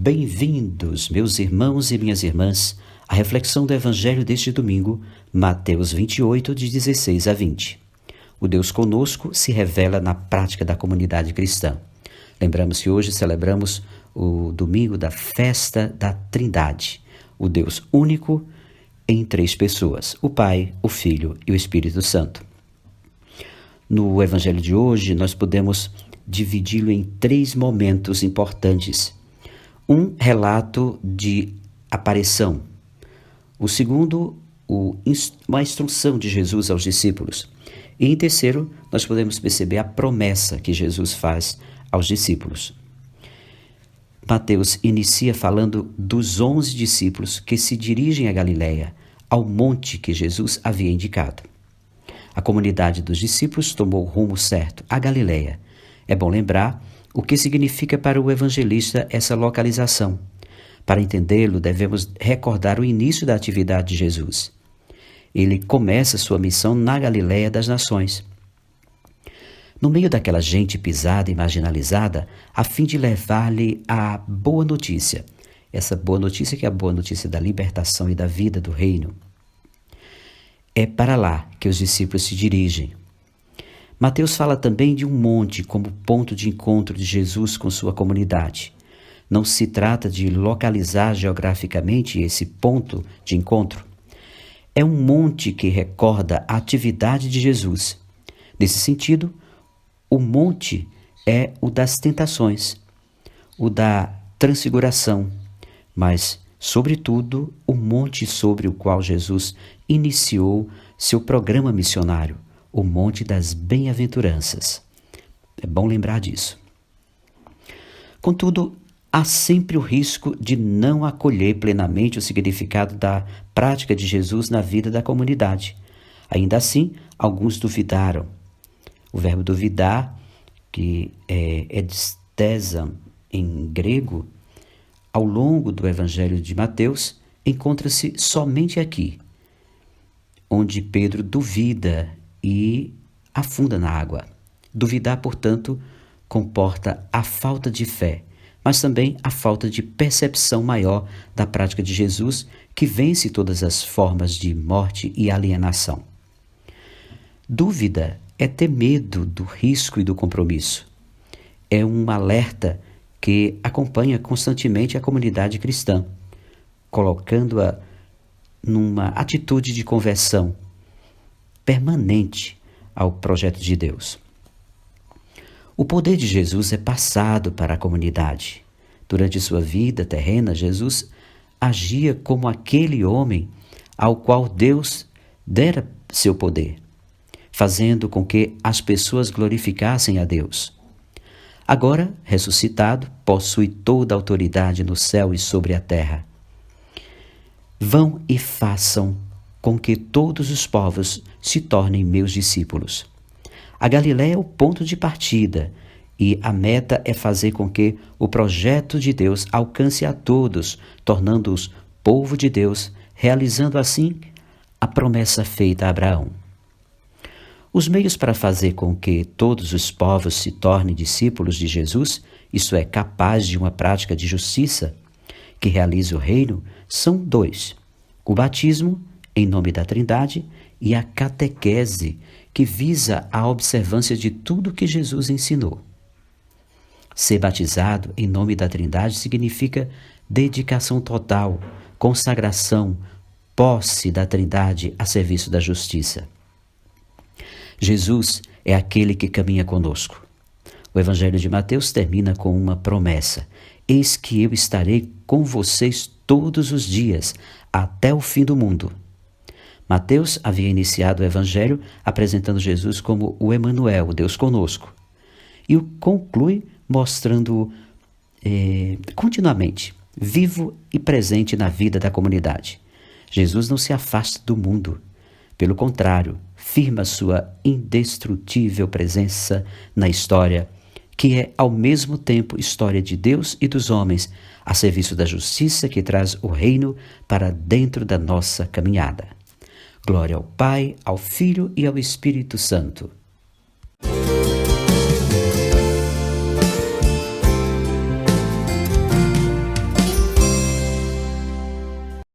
Bem-vindos, meus irmãos e minhas irmãs, à reflexão do Evangelho deste domingo, Mateus 28, de 16 a 20. O Deus conosco se revela na prática da comunidade cristã. Lembramos que hoje celebramos o domingo da festa da Trindade, o Deus único em três pessoas, o Pai, o Filho e o Espírito Santo. No Evangelho de hoje, nós podemos dividi-lo em três momentos importantes. Um relato de aparição. O segundo, uma instrução de Jesus aos discípulos. E em terceiro, nós podemos perceber a promessa que Jesus faz aos discípulos. Mateus inicia falando dos 11 discípulos que se dirigem a Galiléia, ao monte que Jesus havia indicado. A comunidade dos discípulos tomou o rumo certo, a Galiléia. É bom lembrar o que significa para o evangelista essa localização. Para entendê-lo, devemos recordar o início da atividade de Jesus. Ele começa sua missão na Galiléia das Nações. No meio daquela gente pisada e marginalizada, a fim de levar-lhe a boa notícia. Essa boa notícia que é a boa notícia da libertação e da vida do reino. É para lá que os discípulos se dirigem. Mateus fala também de um monte como ponto de encontro de Jesus com sua comunidade. Não se trata de localizar geograficamente esse ponto de encontro. É um monte que recorda a atividade de Jesus. Nesse sentido, o monte é o das tentações, o da transfiguração, mas, sobretudo, o monte sobre o qual Jesus iniciou seu programa missionário, o Monte das Bem-aventuranças. É bom lembrar disso. Contudo, há sempre o risco de não acolher plenamente o significado da prática de Jesus na vida da comunidade. Ainda assim, alguns duvidaram. O verbo duvidar, que é edstesam em grego, ao longo do Evangelho de Mateus, encontra-se somente aqui, onde Pedro duvida e afunda na água. Duvidar, portanto, comporta a falta de fé, mas também a falta de percepção maior da prática de Jesus, que vence todas as formas de morte e alienação. Dúvida é ter medo do risco e do compromisso. É um alerta que acompanha constantemente a comunidade cristã, colocando-a numa atitude de conversão permanente ao projeto de Deus. O poder de Jesus é passado para a comunidade. Durante sua vida terrena, Jesus agia como aquele homem ao qual Deus dera seu poder, fazendo com que as pessoas glorificassem a Deus. Agora, ressuscitado, possui toda a autoridade no céu e sobre a terra. Vão e façam com que todos os povos se tornem meus discípulos. A Galiléia é o ponto de partida e a meta é fazer com que o projeto de Deus alcance a todos, tornando-os povo de Deus, realizando assim a promessa feita a Abraão. Os meios para fazer com que todos os povos se tornem discípulos de Jesus, isso é, capaz de uma prática de justiça que realize o reino, são dois: o batismo, em nome da Trindade, e a catequese, que visa a observância de tudo que Jesus ensinou. Ser batizado em nome da Trindade significa dedicação total, consagração, posse da Trindade a serviço da justiça. Jesus é aquele que caminha conosco. O Evangelho de Mateus termina com uma promessa: eis que eu estarei com vocês todos os dias, até o fim do mundo. Mateus havia iniciado o Evangelho apresentando Jesus como o Emanuel, o Deus conosco, e o conclui mostrando continuamente vivo e presente na vida da comunidade. Jesus não se afasta do mundo. Pelo contrário, firma sua indestrutível presença na história, que é ao mesmo tempo história de Deus e dos homens, a serviço da justiça que traz o reino para dentro da nossa caminhada. Glória ao Pai, ao Filho e ao Espírito Santo,